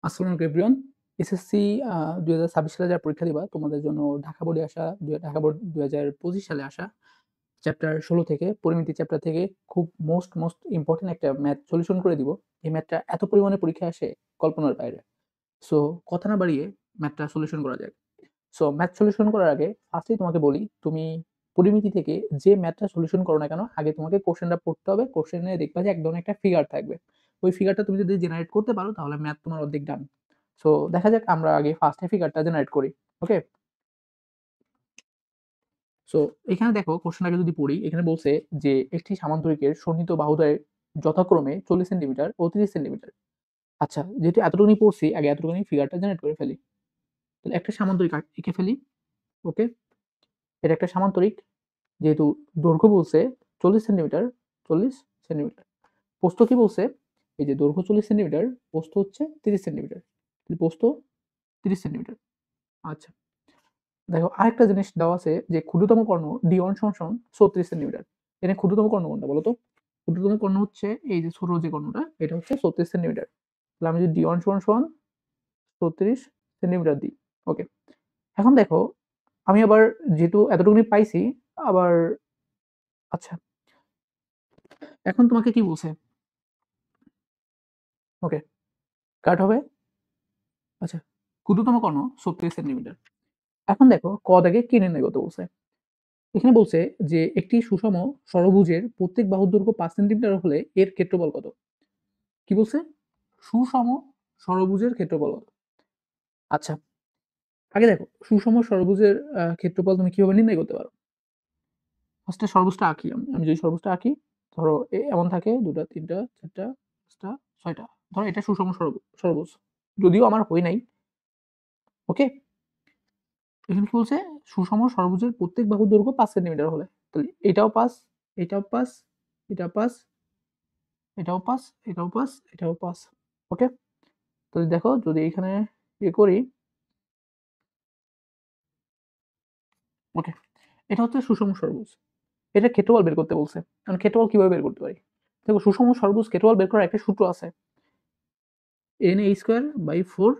আসসালামু আলাইকুম everyone. SSC ২০২৬ সালে যারা পরীক্ষা দিবা, তোমাদের জন্য ঢাকা বোর্ডে আসা ঢাকা বোর্ড ২০২৫ সালে আসা চ্যাপ্টার ১৬ থেকে পরিমিতি চ্যাপ্টার থেকে খুব মোস্ট ইম্পোর্টেন্ট একটা ম্যাথ সলিউশন করে দিব। এই ম্যাথটা এত পরিমাণে পরীক্ষায় আসে কল্পনার বাইরে। সো কথা না বাড়িয়ে ম্যাথটা সলিউশন করা যাক। সো ম্যাথ সলিউশন করার আগে ফার্স্টেই তোমাকে বলি, তুমি পরিমিতি থেকে যে ম্যাথটা সলিউশন করো না কেন, আগে তোমাকে কোয়েশ্চেনটা পড়তে হবে। কোয়েশ্চেনে দেখবা যে এক ধরনের একটা ফিগার থাকবে। ওই ফিগারটা তুমি যদি জেনারেট করতে পারো তাহলে ম্যাথ তোমার অর্ধেক ডান। সো দেখা যাক আমরা আগে ফার্স্ট এ ফিগারটা জেনারেট করি। ওকে? সো এখানে দেখো কোয়েশ্চেন আগে যদি পড়ি, এখানে বলছে যে একটি সামান্তরিকের সন্নিহিত বাহুদ্বয় যথাক্রমে ৪০ সেন্টিমিটার ও ৩০ সেন্টিমিটার। আচ্ছা, যেহেতু এতটুকুনি পড়ছি, আগে এতটুকুনি ফিগারটা জেনারেট করে ফেলি। তাহলে একটা সামান্তরিক এঁকে ফেলি। ওকে? এটা একটা সামান্তরিক। যেহেতু দৈর্ঘ্য বলছে ৪০ সেন্টিমিটার, ৪০ সেন্টিমিটার। প্রস্থ কি বলছে? এই যে দৈর্ঘ্য ৪০ সেন্টিমিটার, প্রস্থ হচ্ছে ৩০ সেন্টিমিটার। প্রস্থ ৩০ সেন্টিমিটার। আচ্ছা। দেখো আরেকটা জিনিস দেওয়া আছে যে ক্ষুদ্রতম কর্ণ D1 সমান ৩৬ সেন্টিমিটার। এখানে ক্ষুদ্রতম কর্ণ কোনটা বলো তো? ক্ষুদ্রতম কর্ণ হচ্ছে এই যে ছোট যে কর্ণটা, এটা হচ্ছে ৩৬ সেন্টিমিটার। তাহলে আমি যদি D1 সমান ৩৬ সেন্টিমিটার দিই। ওকে। এখন দেখো আমি আবার যেহেতু এতটুকুনি পাইছি, আবার আচ্ছা, এখন তোমাকে কি বলছে? ওকে, কাট হবে। আচ্ছা, ক্ষুদ্রতম কর্ণ ৩৬ সেন্টিমিটার। এখন দেখো ক দাগে কি নির্ণয় করতে বলছে? এখানে বলছে যে একটি সুষম ষড়ভুজের প্রত্যেক বাহুর দৈর্ঘ্য ৫ সেন্টিমিটার হলে এর ক্ষেত্রফল কত? কি বলছে? সুষম ষড়ভুজের ক্ষেত্রফল কত? আচ্ছা, আগে দেখো সুষম ষড়ভুজের ক্ষেত্রফল তুমি কিভাবে নির্ণয় করতে পারো? ফার্স্টে ষড়ভুজটা আঁকি আমি। আমি যদি ষড়ভুজটা আঁকি, ধরো এমন থাকে ২ টা, ৩ টা, ৪ টা, ৫ টা, ৬ টা। ধরো এটা সুষম ষড়ভুজ। যদিও আমার হয় নাই। ওকে? এখানে কি বলছে? সুষম ষড়ভুজের প্রত্যেক বাহুর দৈর্ঘ্য ৫ সেন্টিমিটার হলে। তাহলে এটাও ৫, এটাও ৫, এটা ৫, এটাও ৫, এটাও ৫, এটাও ৫। ওকে? তাহলে দেখো যদি এখানে করি, ওকে। এটা হচ্ছে সুষম ষড়ভুজ। এটার ক্ষেত্রফল বের করতে বলছে। এখন ক্ষেত্রফল কিভাবে বের করতে পারি? দেখো সুষম ষড়ভুজ ক্ষেত্রফল বের করার একটা সূত্র আছে। na²/4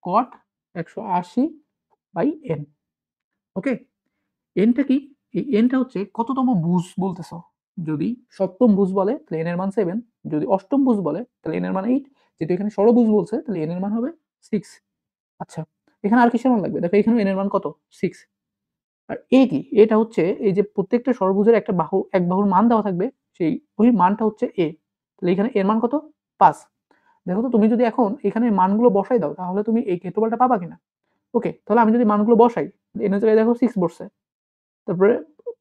cot 180/n। ওকে? n টা কি? এই n টা হচ্ছে কততম ভুজ বলতেছ। যদি সপ্তম ভুজ বলে তাহলে n এর মান 7, যদি অষ্টম ভুজ বলে তাহলে n এর মান 8, যেহেতু এখানে ষড়ভুজ বলছে তাহলে n এর মান হবে 6। আচ্ছা, এখানে আর কিসের মান লাগবে? দেখো এখানেও n এর মান কত? 6। আর এ কি? এটা হচ্ছে এই যে প্রত্যেকটা ষড়ভুজের একটা বাহু, এক বাহুর মান দেওয়া থাকবে, সেই ওই মানটা হচ্ছে এ। তাহলে এখানে এর মান কত? ৫। দেখো তো তুমি যদি এখন এখানে মানগুলো বসাই দাও তাহলে তুমি এই ক্ষেত্রফলটা পাবা কিনা? ওকে, তাহলে আমি যদি মানগুলো বসাই, n এর জায়গায় দেখো 6 বসছে। তারপরে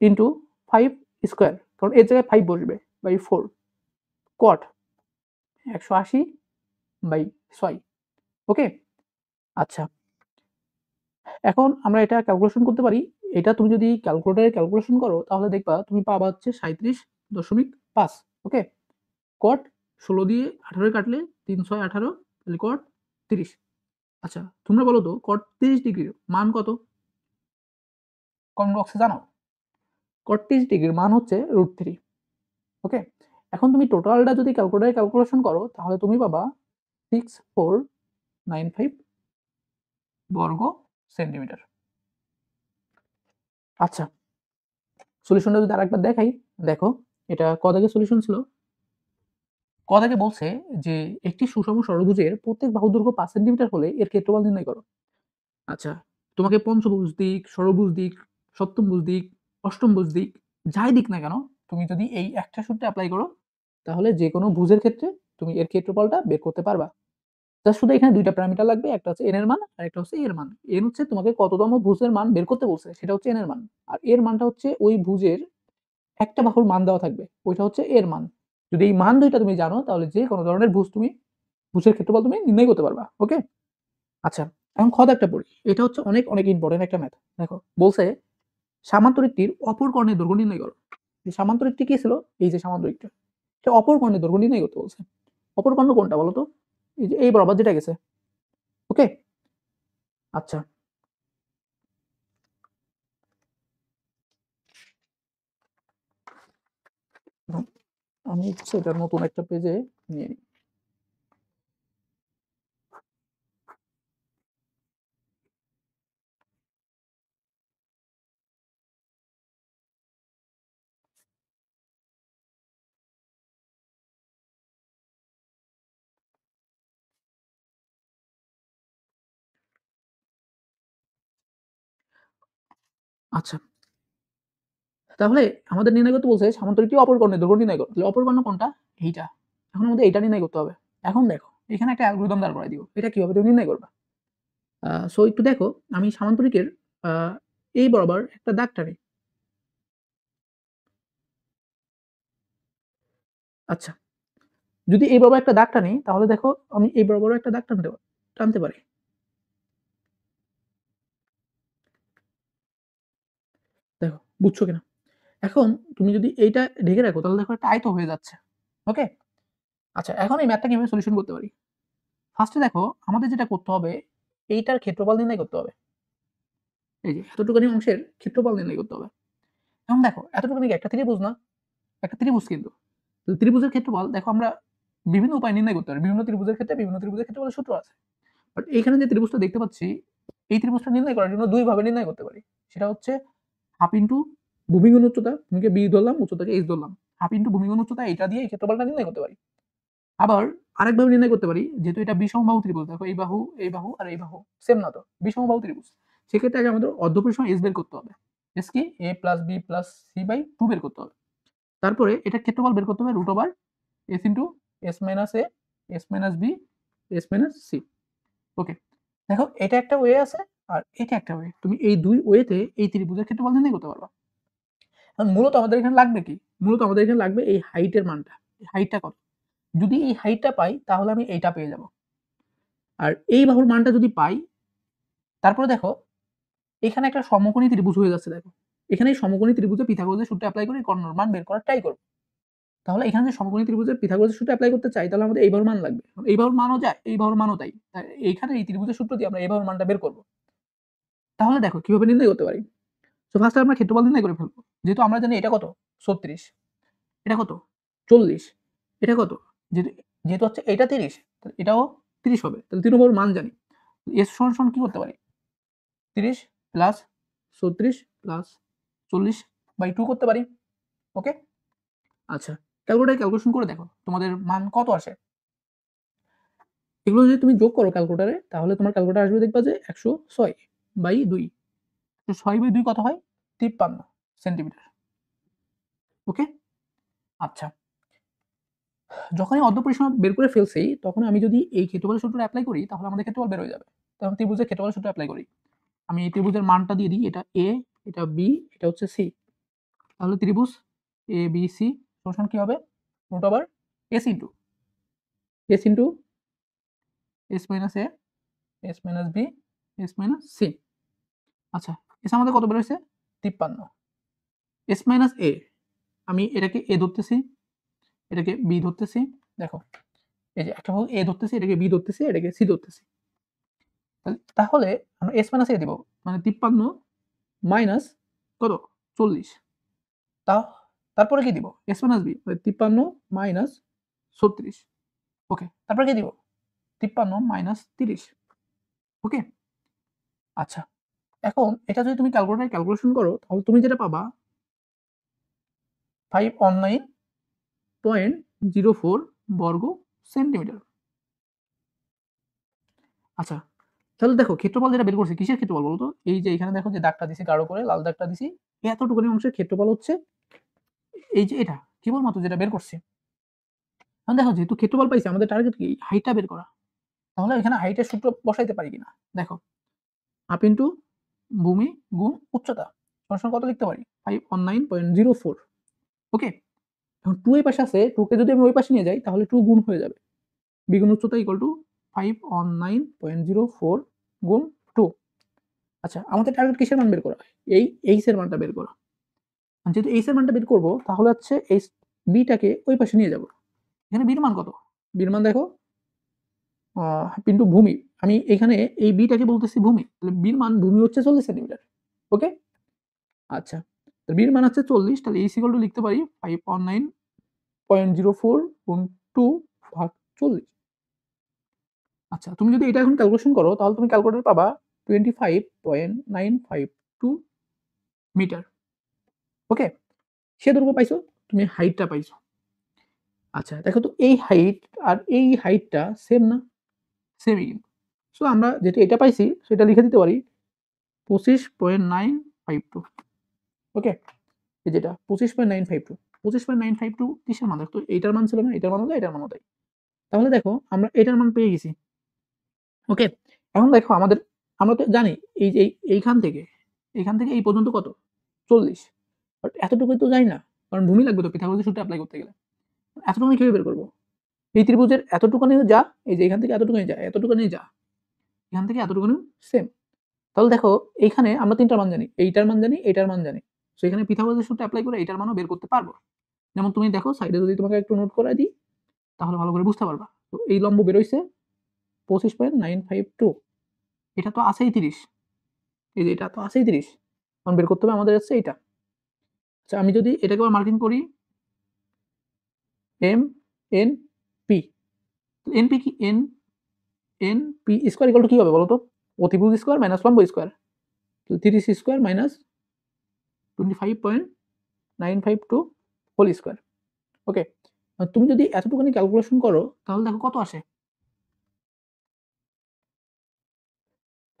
ইনটু 5 স্কয়ার, কারণ এর জায়গায় 5 বসবে, বাই 4 cot 180/6। ওকে? আচ্ছা, এখন আমরা এটা ক্যালকুলেশন করতে পারি। এটা তুমি যদি ক্যালকুলেটরে ক্যালকুলেশন করো তাহলে দেখবা তুমি পাবা হচ্ছে 37.5। ওকে? cot ১৬ দিয়ে 18 কাটলে ৩ ৬ 18, তাহলে cot 30। আচ্ছা, তোমরা বলো তো cot 30 ডিগ্রির মান কত? কমেন্ট বক্সে জানাও। cot 30 ডিগ্রির মান হচ্ছে √3। ওকে? এখন তুমি টোটালটা যদি ক্যালকুলেটরে ক্যালকুলেশন করো তাহলে তুমি পাবা 6495 বর্গ সেন্টিমিটার। আচ্ছা, সলিউশনটা যদি আরেকবার দেখাই, দেখো এটা ক দাগের সলিউশন ছিল। ক দাগে বলছে যে একটি সুষম ষড়ভুজের প্রত্যেক বাহুর দৈর্ঘ্য ৫ সেন্টিমিটার হলে এর ক্ষেত্রফল নির্ণয় করো। আচ্ছা, তোমাকে পঞ্চভুজ দিক, ষড়ভুজ দিক, সপ্তমভুজ দিক, অষ্টমভুজ দিক, যাই দিক না কেন, তুমি যদি এই একটা সূত্রে এপ্লাই করো তাহলে যেকোনো ভুজের ক্ষেত্রে তুমি এর ক্ষেত্রফলটা বের করতে পারবা। জাস্ট শুধু এখানে ২ টা প্যারামিটার লাগবে। একটা হচ্ছে n এর মান আর একটা হচ্ছে a এর মান। n হচ্ছে তোমাকে কততম ভুজের মান বের করতে বলছে, সেটা হচ্ছে n এর মান। আর a এর মানটা হচ্ছে ওই ভুজের একটা বাহুর মান দেওয়া থাকবে, ওইটা হচ্ছে a এর মান। যদি এই মান ২ টা তুমি জানো তাহলে যে কোনো ধরনের ভুজের ক্ষেত্রফল তুমি নির্ণয় করতে পারবা। ওকে? আচ্ছা, এখন খ দাগটা পড়ি। এটা হচ্ছে অনেক ইম্পোর্টেন্ট একটা ম্যাথ। দেখো বলছে সামান্তরিকটির অপর কর্ণের দৈর্ঘ্য নির্ণয় করো। এই সামান্তরিকটি কি ছিল? এই যে সামান্তরিকটা। এটা অপর কর্ণের দৈর্ঘ্য নির্ণয় করতে বলছে। অপর কর্ণ কোনটা বলো তো? এই যে এই বরাবর যেটা গেছে। ওকে? আচ্ছা, আমি হচ্ছে এটা নতুন একটা পেজে নিয়ে নিই। আচ্ছা, তাহলে আমাদের নির্ণয় করতে বলছে সামান্তরিকটি অপর কর্ণের দৈর্ঘ্য নির্ণয় করো। তাহলে অপর কর্ণ কোনটা? এইটা। এখন আমাদের এইটা নির্ণয় করতে হবে। এখন দেখো, এখানে একটা অ্যালগরিদম দাঁড় করায় দিব। এটা কিভাবে তুমি নির্ণয় করবা? সো একটু দেখো, আমি সামান্তরিকের আ এই বরাবর একটা দাগ টানি। আচ্ছা, যদি এই বরাবর একটা দাগ টানি, তাহলে দেখো আমি এই বরাবরও একটা দাগ টানতে পারি। দেখো, বুঝছো কিনা? এখন তুমি যদি এইটা ঢেকে রাখো, তাহলে দেখো একটা আয়ত হয়ে যাচ্ছে। ওকে? আচ্ছা, এখন এই ম্যাথটা কিভাবে সলিউশন করতে পারি? ফার্স্ট এ দেখো, আমাদের যেটা করতে হবে, এইটার ক্ষেত্রফল নির্ণয় করতে হবে। এই যে এতটুকুনি অংশের ক্ষেত্রফল নির্ণয় করতে হবে। এখন দেখো, এতটুকুনি কি একটা ত্রিভুজ না? একটা ত্রিভুজ কিন্তু। তো ত্রিভুজের ক্ষেত্রফল দেখো আমরা বিভিন্ন উপায়ে নির্ণয় করতে পারি। বিভিন্ন ত্রিভুজের ক্ষেত্রে বিভিন্ন ত্রিভুজের ক্ষেত্রফলের সূত্র আছে। বাট এইখানে যে ত্রিভুজটা দেখতে পাচ্ছি, এই ত্রিভুজটা নির্ণয় করার জন্য ২ ভাবে নির্ণয় করতে পারি। সেটা হচ্ছে হাফ ইনটু ভূমিগুণ উচ্চতা, ভূমিকে b ধরলাম, উচ্চতাকে h ধরলাম। হাফ ইনটু ভূমিগুণ উচ্চতা, এটা দিয়ে এই ক্ষেত্রফলটা নির্ণয় করতে পারি। আবার আরেকভাবে নির্ণয় করতে পারি, যেহেতু এটা বিষমবাহু ত্রিভুজ, দেখো এই বাহু আর এই বাহু সেম না তো, বিষমবাহু ত্রিভুজ। সেক্ষেত্রে আগে আমাদের অর্ধপরিসীমা s বের করতে হবে। s কি a plus b plus c by 2 বের করতে হবে। তারপরে এটা ক্ষেত্রফল বের করতে হবে root over s into s minus a, s minus b, s minus c। Okay, দেখো এটা একটা ওয়ে আছে আর এটা একটা ওয়ে। তুমি এই দুই ওয়েতে এই ত্রিভুজের ক্ষেত্রফল নির্ণয় করতে পারবা। এখন মূলত আমাদের এখানে লাগবে কি? মূলত আমাদের এখানে লাগবে এই হাইটের মানটা। হাইটটা কত? যদি এই হাইটটা পাই, তাহলে আমি এইটা পেয়ে যাব। আর এই বাহুর মানটা যদি পাই, তারপরে দেখো এখানে একটা সমকোণী ত্রিভুজ হয়ে যাচ্ছে। দেখো এখানে এই সমকোণী ত্রিভুজে পিথাগোরাসের সূত্র অ্যাপ্লাই করে কর্ণর মান বের করার ট্রাই করব। তাহলে এখানে যে সমকোণী ত্রিভুজের পিথাগোরাসের সূত্র অ্যাপ্লাই করতে চাই, তাহলে আমাদের এই বাহুর মান লাগবে। এই বাহুর মানও যায়, এই বাহুর মানও তাই। এইখানে এই ত্রিভুজের সূত্র দিয়ে আমরা এই বাহুর মানটা বের করব। তাহলে দেখো কিভাবে নির্ণয় করতে পারি। সো ফার্স্ট আমরা ক্ষেত্রফল নির্ণয় করে ফেলবো। যেহেতু আমরা জানি এটা কত? 36, এটা কত? 40, এটা কত? যেহেতু যেহেতু হচ্ছে এটা 30, এটাও 30 হবে। তাহলে ৩ নম্বর মান জানি। s সমান কি করতে পারি? 30 প্লাস 36 প্লাস 40/2 করতে পারি। ওকে? আচ্ছা, ক্যালকুলেশন করে দেখো তোমাদের মান কত আসে। এগুলো যদি তুমি যোগ করো ক্যালকুলেটরে, তাহলে তোমার ক্যালকুলেটর আসবে, দেখবা যে 106/2। 106/2 কত হয়? 53 সেন্টিমিটার। ওকে? আচ্ছা, যখনই অর্ধপরিসীমা বের করে ফেলছি, তখন আমি যদি এই ক্ষেত্রফলের সূত্রটা এপ্লাই করি, তাহলে আমাদের ক্ষেত্রফল বের হয়ে যাবে। তখন ত্রিভুজের ক্ষেত্রফলের সূত্র এপ্লাই করি। আমি এই ত্রিভুজের মানটা দিয়ে দিই, এটা a, এটা b, এটা হচ্ছে c। তাহলে ত্রিভুজ ABC সমান কি হবে? Root over s into s minus a, s minus b, s minus c। আচ্ছা, s আমাদের কত বের হইছে? 53। s মাইনাস a, আমি এটাকে a ধরতেছি, এটাকে b ধরতেছি। দেখো এই যে একটা ভাগ a ধরতেছি, এটাকে b ধরতেছি, এটাকে c ধরতেছি। তাহলে আমরা s মাইনাস a দিব, মানে 53 মাইনাস কত? 40। তা তারপরে কি দিব? s মাইনাস b, মানে 53 মাইনাস 36। ওকে, তারপরে কি দিব? 53 মাইনাস 30। ওকে? আচ্ছা, এখন এটা যদি তুমি ক্যালকুলেটরে ক্যালকুলেশন করো, তাহলে তুমি যেটা পাবা 519.04 বর্গ সেন্টিমিটার। আচ্ছা, তাহলে দেখো ক্ষেত্রফল যেটা বের করছি, কিসের ক্ষেত্রফল বলো তো? এই যে এখানে দেখো যে দাগটা দিছি গাঢ় করে, লাল দাগটা দিছি, এতটুকুনি অংশের ক্ষেত্রফল হচ্ছে এই যে এটা, কেবলমাত্র যেটা বের করছি। এখন দেখো যেহেতু ক্ষেত্রফল পাইছি, আমাদের টার্গেট কি? হাইটটা বের করা। তাহলে এখানে হাইটের সূত্র বসাইতে পারি কিনা? দেখো, হাফ ইনটু ভূমি গুণ উচ্চতা সমান কত লিখতে পারি? 519.04। ওকে, এখন 2 এই পাশে আছে, 2 কে যদি আমি ওই পাশে নিয়ে যাই, তাহলে 2 গুণ হয়ে যাবে। b গুণ উচ্চতা ইকুয়াল টু 519.04 গুণ 2। আচ্ছা, আমাদের টার্গেট কিসের মান বের করা? এই h এর মানটা বের করা। যেহেতু h এর মানটা বের করব, তাহলে হচ্ছে এই b টাকে ওই পাশে নিয়ে যাব। এখানে b এর মান কত? b এর মান দেখো ইনটু ভূমি। আমি এখানে এই b টাকে বলতেছি ভূমি। তাহলে b এর মান, ভূমি হচ্ছে 40 সেন্টিমিটার। ওকে? আচ্ছা, তো b এর মান হচ্ছে 40, তাহলে h ইকুয়াল টু লিখতে পারি 519.04 গুণ 2 ভাগ 40। আচ্ছা, তুমি যদি এটা এখন ক্যালকুলেশন করো, তাহলে তুমি ক্যালকুলেটরে পাবা 25.952 মিটার। ওকে? সে দৈর্ঘ্য পাইছো, তুমি হাইটটা পাইছো। আচ্ছা, দেখো তো এই হাইট আর এই হাইটটা সেম না? সেমই কিন্তু। সো আমরা যেটা এটা পাইছি, সেটা লিখে দিতে পারি 25.952 25.952 ওকে, এই যেটা 25.952 25.952 কিসের মান? দেখো তো এইটার মান ছিল না, এটার মানও তাই, এটার মানও তাই। তাহলে দেখো আমরা এটার মান পেয়ে গেছি। ওকে, এখন দেখো আমরা তো জানি এই যে এইখান থেকে এই পর্যন্ত কত 40, বাট এতটুকু তো যাই না, কারণ ভূমি লাগবে তো পিথাগোরাসের সূত্র অ্যাপ্লাই করতে গেলে। এতটুকু কিভাবে বের করবো? এই ত্রিভুজের এতটুকুনি যা, এই যে এখান থেকে এতটুকুনি যা, এতটুকুনি যা, এখান থেকে এতটুকুনি সেম। তাহলে দেখো এইখানে আমরা তিনটার মান জানি, এইটার মান জানি, এইটার মান জানি। সো এখানে পিথাগোরাসের সূত্র অ্যাপ্লাই করে এইটার মানও বের করতে পারবো। যেমন তুমি দেখো সাইডে যদি তোমাকে একটু নোট করে দিই তাহলে ভালো করে বুঝতে পারবা। তো এই লম্ব বেরোইছে 25.952, এটা তো আছেই 30, এই যে এটা তো আছেই 30, এখন বের করতে হবে আমাদের হচ্ছে এইটা। আচ্ছা আমি যদি এটাকে আবার মার্কিং করি M N P, N P কি N N P square equal to কি হবে বলো তো? অতিভুজ স্কোয়ার মাইনাস লম্ব square, 30 square minus 25.952 whole square. Okay, তুমি যদি এতটুকুনি ক্যালকুলেশন করো তাহলে দেখো কত আসে,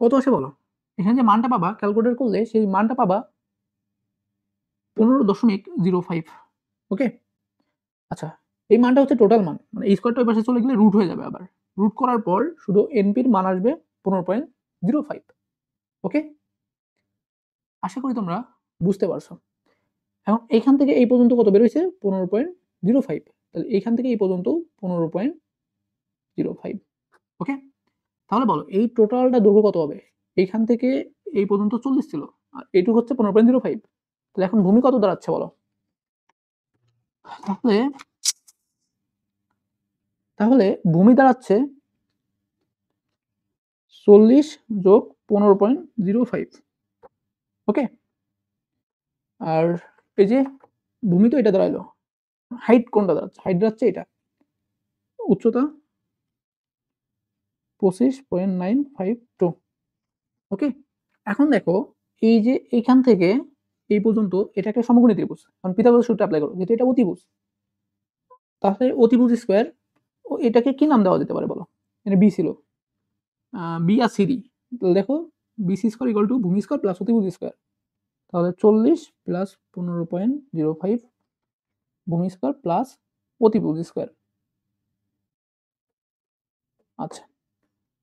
কত আসে বলো? এখানে যে মানটা পাবা ক্যালকুলেট করলে সেই মানটা পাবা 15.05। ওকে, আচ্ছা এই মানটা হচ্ছে টোটাল মান, মানে এই স্কোয়ারটা ওই পাশে চলে গেলে রুট হয়ে যাবে, আবার রুট করার পর শুধু এনপির মান আসবে 15.05। ওকে, আশা করি তোমরা বুঝতে পারছো। এখন এইখান থেকে এই পর্যন্ত কত বেরোইছে 15.05, তাহলে এইখান থেকে এই পর্যন্ত 15.05। ওকে, তাহলে বলো এই টোটালটা দৈর্ঘ্য কত হবে? এইখান থেকে এই পর্যন্ত 40 ছিল, আর এইটুকু হচ্ছে 15.05, তাহলে এখন ভূমি কত দাঁড়াচ্ছে বলো? তাহলে তাহলে ভূমি দাঁড়াচ্ছে 40 যোগ 15.05। ওকে, আর এই যে ভূমি তো এটা দাঁড়াইলো, হাইট কোনটা দাঁড়াচ্ছে? হাইট দাঁড়াচ্ছে এটা, উচ্চতা 25.952। ওকে, এখন দেখো এই যে এইখান থেকে এই পর্যন্ত এটা একটা সমকোণী ত্রিভুজ, কারণ পিথাগোরাসের সূত্র অ্যাপ্লাই করো যেহেতু এটা অতিভুজ, তাহলে অতিভুজ স্কোয়ার ও এটাকে কি নাম দেওয়া যেতে পারে বলো? এটা বি ছিল, বি আর সিডি, তাহলে দেখো বিসি স্কোয়ার ইকুয়াল টু ভূমি স্কোয়ার প্লাস অতিভুজ স্কোয়ার, তাহলে 40 প্লাস 15.05 ভূমি স্কোয়ার প্লাস অতিভুজ স্কোয়ার। আচ্ছা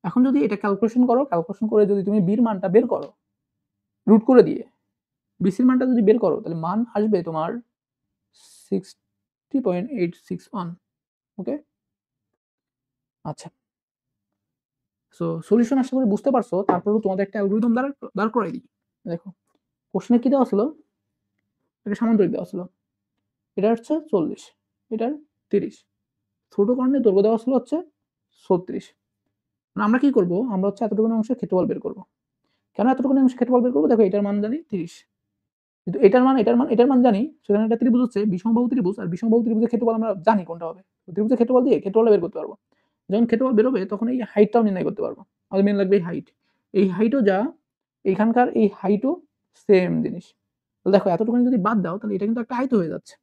এখন যদি এটা ক্যালকুলেশন করো, ক্যালকুলেশন করে যদি তুমি বির মানটা বের করো রুট করে দিয়ে, বিসির মানটা যদি বের করো তাহলে মান আসবে তোমার 60.861। ওকে, আচ্ছা সো সলিউশন আশা করি বুঝতে পারছো। তারপরেও তোমাদের একটা অ্যালগরিদম দাঁড় করাই দিই। দেখো কোশ্চেনে কি দেওয়া ছিল, এটা সামান্তরিক দেওয়া ছিল, এটা হচ্ছে 40, এটার 30, ছোট কর্ণের দৈর্ঘ্য দেওয়া ছিল হচ্ছে 36। আমরা কি করব, আমরা হচ্ছে এতটুকু অংশের ক্ষেত্রফল বের করব। কেন এতটুকু অংশের ক্ষেত্রফল বের করব? দেখো এটার মান জানি 30, কিন্তু এটার মান জানি, সেখানে একটা ত্রিভুজ হচ্ছে বিষমবাহু ত্রিভুজ, আর বিষমবাহু ত্রিভুজের ক্ষেত্রফল আমরা জানি কোনটা হবে, ত্রিভুজের ক্ষেত্রফল দিয়ে ক্ষেত্রফলটা বের করতে পারবো। যখন ক্ষেত্রফল বেরোবে তখন এই হাইটটাও নির্ণয় করতে পারবো। আমাদের মেন লাগবে এই হাইট, এই হাইটও যা এইখানকার এই হাইটও সেম জিনিস। তো দেখো এতটুকু যদি বাদ দাও তাহলে এটা কিন্তু একটা আয়ত হয়ে যাচ্ছে।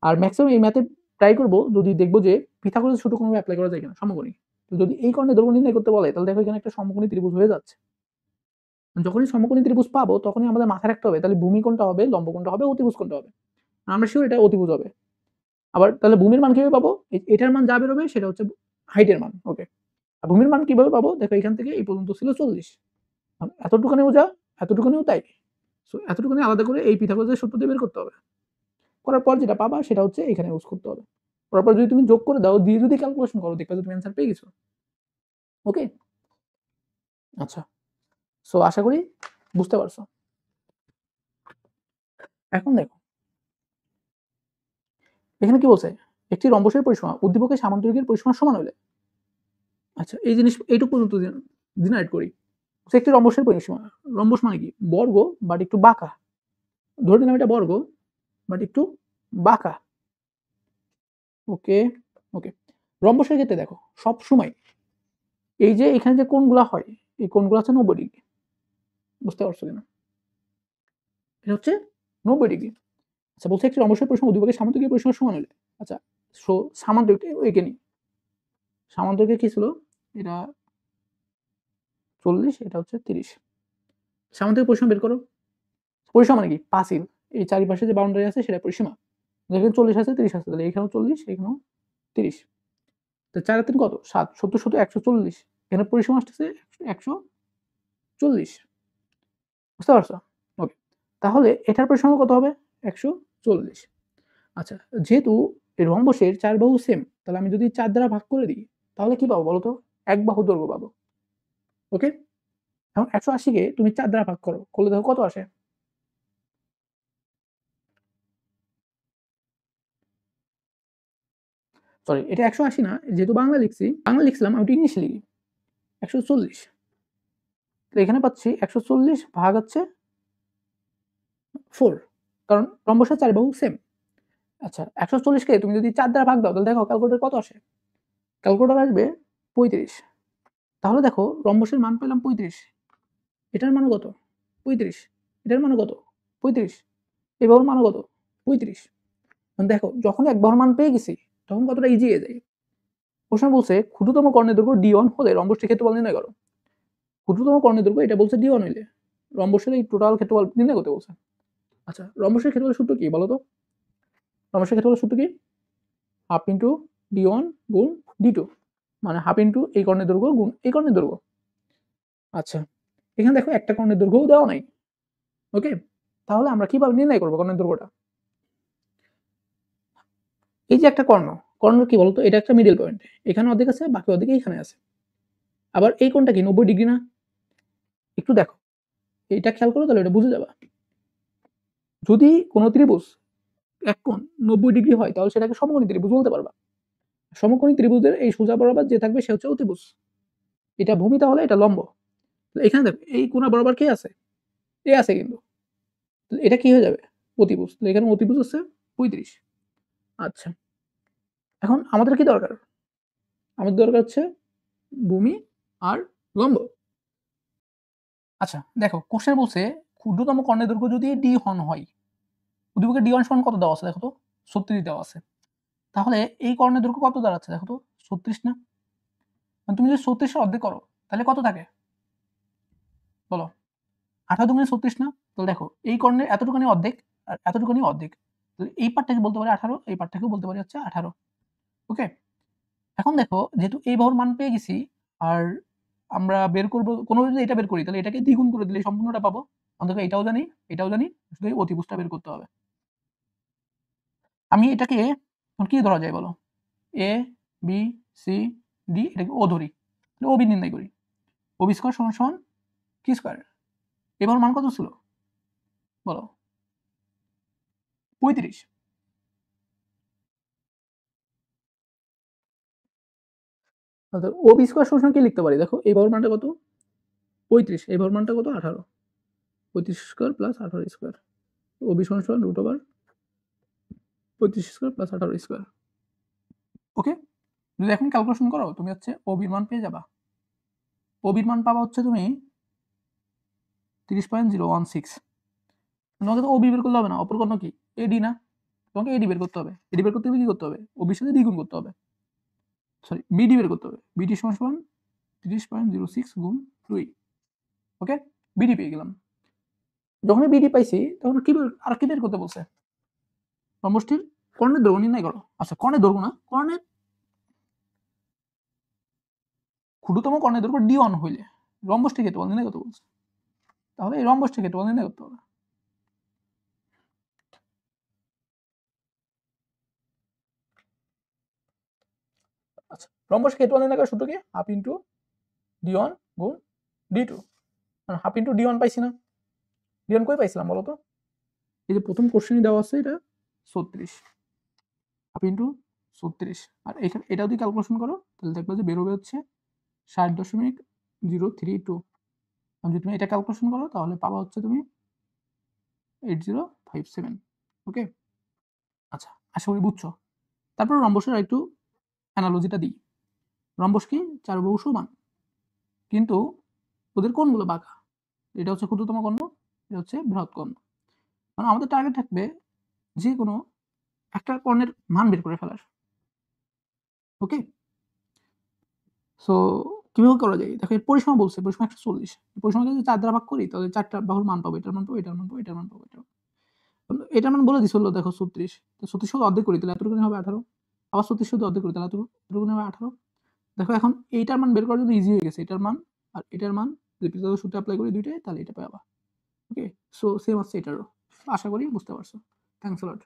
আর ম্যাক্সিমাম এই ম্যাথে ট্রাই করবো যদি দেখবো যে পিথাগোরাসের সূত্র কোনোভাবে অ্যাপ্লাই করা যায় কিনা সমকোণী। তো যদি এই কর্ণের দৈর্ঘ্য নির্ণয় করতে বলে তাহলে দেখো এখানে একটা সমকোণী ত্রিভুজ হয়ে যাচ্ছে। যখনই সমকোণী ত্রিভুজ পাবো তখনই আমাদের মাথায় রাখতে হবে তাহলে ভূমি কোনটা হবে, লম্ব কোনটা হবে, অতিভুজ কোনটা হবে। আমরা শিওর এটা অতিভুজ হবে। আবার তাহলে ভূমির মান কিভাবে পাবো? এটার মান যা বেরোবে সেটা হচ্ছে হাইটের মান। ওকে, আর ভূমির মান কিভাবে পাবো? দেখো এখান থেকে এই পর্যন্ত ছিল 40, এতটুকুনিও যা, এতটুকুনিও তাই। সো এতটুকুনি আলাদা করে এই পিথাগোরাসের সূত্র দিয়ে বের করতে হবে। করার পর যেটা পাবা সেটা হচ্ছে এখানে ইউজ করতে হবে। করার পর যদি তুমি যোগ করে দাও, দিয়ে যদি ক্যালকুলেশন করো দেখবে তুমি অ্যান্সার পেয়ে গেছো। ওকে, আচ্ছা সো আশা করি বুঝতে পারছো। এখন দেখো এখানে কি বলছে, একটি রম্বসের পরিসীমা উদ্দীপকের সামান্তরিকের পরিসীমার সমান হলে, আচ্ছা এই জিনিস এইটুকু পর্যন্ত ডিনাইট করি। একটি রম্বসের পরিসীমা, রম্বস মানে কি? বর্গ বাট একটু বাঁকা, ধরে নিলাম এটা বর্গ বাট একটু বাঁকা। ওকে ওকে, রম্বসের ক্ষেত্রে দেখো সব সময় এই যে এখানে যে কোণগুলো হয় এই কোণগুলো হচ্ছে 90 ডিগ্রি। বুঝতে পারছো কিনা? এটা হচ্ছে 90 ডিগ্রি। আচ্ছা বলছে একটি রম্বসের পরিসীমা উদ্দীপকের সামান্তরিকের পরিসীমার সমান হলে, আচ্ছা সো সামান্তরিক এঁকে নিই। সামান্তরিকে কি ছিল? এটা 40, এটা হচ্ছে 30। সামান্তরিক পরিসীমা বের করো। পরিসীমা মানে কি? পাঁচিল। এই চারিপাশে যে বাউন্ডারি আছে সেটা পরিসীমা। যেখানে 40 আছে 30 আছে, তাহলে এখানেও 40 এখানেও 30। তো 4 আর 3 কত? 7। ৭০ ৭০ 140। এখানে পরিসীমা আসতেছে 140। বুঝতে পারছো? ওকে। তাহলে এটার পরিসীমা কত হবে? 140। আচ্ছা, যেহেতু এই রম্বসের 4 বাহু সেম, তাহলে আমি যদি 4 দ্বারা ভাগ করে দিই, তাহলে কি পাবো বলো তো? 1 বাহু দৈর্ঘ্য পাবো। ওকে? এখন 180 কে তুমি 4 দ্বারা ভাগ করো। করলে দেখো কত আসে? সরি, এটা 180 না। যেহেতু বাংলা লিখছিলাম, আমি ওটা ইংলিশে লিখি। 140। তো এখানে পাচ্ছি 140 ভাগ হচ্ছে 4, কারণ রম্বসের 4 বাহু সেম। আচ্ছা, 140 কে তুমি যদি 4 দ্বারা ভাগ দাও, তাহলে দেখো ক্যালকুলেটরে কত আসে? ক্যালকুলেটর আসবে 35। তাহলে দেখো রম্বসের মান পেলাম 35। এটার মান কত? 35। এটার মান কত? 35। এই বাহুর মান কত? 35। দেখো যখন এক বাহুর মান পেয়ে গেছি, তখন কতটা ইজি হয়ে যায়। প্রশ্ন বলছে ক্ষুদ্রতম কর্ণের দৈর্ঘ্য d1 হলে রম্বসটির ক্ষেত্রফল নির্ণয় করো। ক্ষুদ্রতম কর্ণের দৈর্ঘ্য এটা বলছে d1 হইলে রম্বসের এই টোটাল ক্ষেত্রফল নির্ণয় করতে বলছে। আচ্ছা, রম্বসের ক্ষেত্রফলের সূত্র কি বলো তো? রম্বসের ক্ষেত্রফলের সূত্র কি? হাফ ইন্টু d1 গুণ d2, মানে হাফ ইন্টু এই কর্ণের দৈর্ঘ্য গুণ এই কর্ণের দৈর্ঘ্য। আচ্ছা, এখানে দেখো একটা কর্ণের দৈর্ঘ্যও দেওয়া নাই। ওকে, তাহলে আমরা কিভাবে নির্ণয় করবো কর্ণের দৈর্ঘ্যটা? এই যে একটা কর্ণ কি বলতো? এটা একটা মিডল পয়েন্ট। এখানে অর্ধেক আছে, বাকি অর্ধেক এখানে আছে। আবার এই কোণটা কি 90 ডিগ্রি না? একটু দেখো, এটা খেয়াল করো, তাহলে এটা বুঝে যাবা। যদি কোনো ত্রিভুজ এক কোণ 90 ডিগ্রি হয়, তাহলে সেটাকে সমকোণী ত্রিভুজ বলতে পারবা। সমকোণী ত্রিভুজের এই সোজা বরাবর যে থাকবে সে হচ্ছে অতিভুজ। এটা ভূমি, তাহলে এটা লম্ব। এখানে দেখো এই কোণা বরাবর কে আছে? এ আছে কিন্তু। এটা কি হয়ে যাবে? অতিভুজ। এখানে অতিভুজ আছে 35। আচ্ছা, এখন আমাদের কি দরকার? আমাদের দরকার হচ্ছে ভূমি আর লম্ব। আচ্ছা, দেখো কোশ্চেন বলছে ক্ষুদ্রতম কর্ণের দৈর্ঘ্য যদি d1 হয়, উদ্দীপকে d1 সমান কত দেওয়া আছে দেখো তো? 36 দেওয়া আছে। তাহলে এই কর্ণের দৈর্ঘ্য কত দাঁড়াচ্ছে দেখো তো? 36 না? তুমি যদি 36 এর অর্ধেক করো, তাহলে কত থাকে বলো? 18 দুগুণে 36 না? তাহলে দেখো এই কর্ণের এতটুকুনি অর্ধেক আর এতটুকুনি অর্ধেক। তাহলে এই পার্টটাকে বলতে পারি 18, এই পার্টটাকেও বলতে পারি হচ্ছে 18। ওকে, এখন দেখো যেহেতু এই বাহুর মান পেয়ে গেছি, আর আমরা বের করব কোনোভাবে যদি এটা বের করি, তাহলে এটাকে দ্বিগুণ করে দিলে সম্পূর্ণটা পাবো। অন্তত এটাও জানি, এটাও জানি, শুধু এই অতিভুজটা বের করতে হবে। আমি এটাকে কি ধরা যায় বলো? এ বি সি ডি, এটাকে ও ধরি, তাহলে ও বি নির্ণয় করি। ও বি স্কয়ার সমান সমান কি স্কয়ার? এবার মান কত ছিল বলো? 35। ও বি স্কয়ার সমান কি লিখতে পারি দেখো? এই বাহুর মানটা কত? 35। এই বাহুর মানটা কত? 18। 35 square plus 18 square. O B সমান সমান root over 35 square plus 18 square. Okay, যদি এখন ক্যালকুলেশন করো, তুমি হচ্ছে ও বির মান পেয়ে যাবা। ও বির মান পাবা হচ্ছে তুমি 30.016। তোমাকে তো ও বি বের করতে হবে না, অপর কর্ণ কি? এডি না? তোমাকে এডি বের করতে হবে। এডি বের করতে হলে কি করতে হবে? ও বির সাথে দ্বিগুণ করতে হবে। সরি, বিডি বের করতে হবে। বিডি সমান সমান 30.06 গুণ 2। ওকে, বিডি পেয়ে গেলাম। যখনই বিডি পাইছি, তখন কি আর কি বের করতে বলছে? সমষ্টির কর্ণের দৈর্ঘ্য নির্ণয় করো। আচ্ছা, কর্ণের দৈর্ঘ্য না, কর্ণের ক্ষুদ্রতম কর্ণের দৈর্ঘ্য d1 হইলে রম্বসটির ক্ষেত্রফল নির্ণয় করতে বলছে। তাহলে এই রম্বসটির ক্ষেত্রফল নির্ণয় করতে হবে। আচ্ছা, রম্বসের ক্ষেত্রফল নির্ণয় করার সূত্র কি? হাফ ইন্টু d1 গুণ d2। মানে হাফ ইন্টু d1 পাইছি না? d1 কই পাইছিলাম বলো তো? এই যে প্রথম কোশ্চেনে দেওয়া আছে, এটা 36 হাফ ইন্টু 36, আর এখানে এটা যদি ক্যালকুলেশন করো, তাহলে দেখবে যে বের হবে হচ্ছে 60.032। যদি তুমি এটা ক্যালকুলেশন করো, তাহলে পাবা হচ্ছে তুমি 8057। ওকে, আচ্ছা, আশা করি বুঝছো। তারপর রম্বসের একটু অ্যানালজিটা দিই। রম্বস কি? চার বাহু সমান, কিন্তু ওদের কোণগুলো বাঁকা। এটা হচ্ছে ক্ষুদ্রতম কর্ণ, এটা হচ্ছে বৃহৎ কর্ণ। মানে আমাদের টার্গেট থাকবে যে কোনো একটা কর্ণের মান বের করে ফেলার। ওকে, সো কিভাবে করা যায়? দেখো এর পরিসীমা বলছে, পরিসীমা 140। পরিসীমাকে যদি 4 দ্বারা ভাগ করি তাহলে 4 টা বাহুর মান পাবো। এটার মান পাবো, এটার মান পাবো, এটার মান পাবো, এটার মান। এটার মান বলে দিছিল দেখো 36। তো 36 কে অর্ধেক করি তাহলে এতটুকুনি হবে 18। আবার 36 কে অর্ধেক করি তাহলে এতটুকুনি হবে 18। দেখো এখন এইটার মান বের করার জন্য ইজি হয়ে গেছে। এটার মান আর এটার মান যদি পিথাগোরাস সূত্র এপ্লাই করি দুইটাই তাহলে এটা পাবা। ওকে? সো সেম আছে এটারও। আশা করি বুঝতে পারছো। Thanks a lot.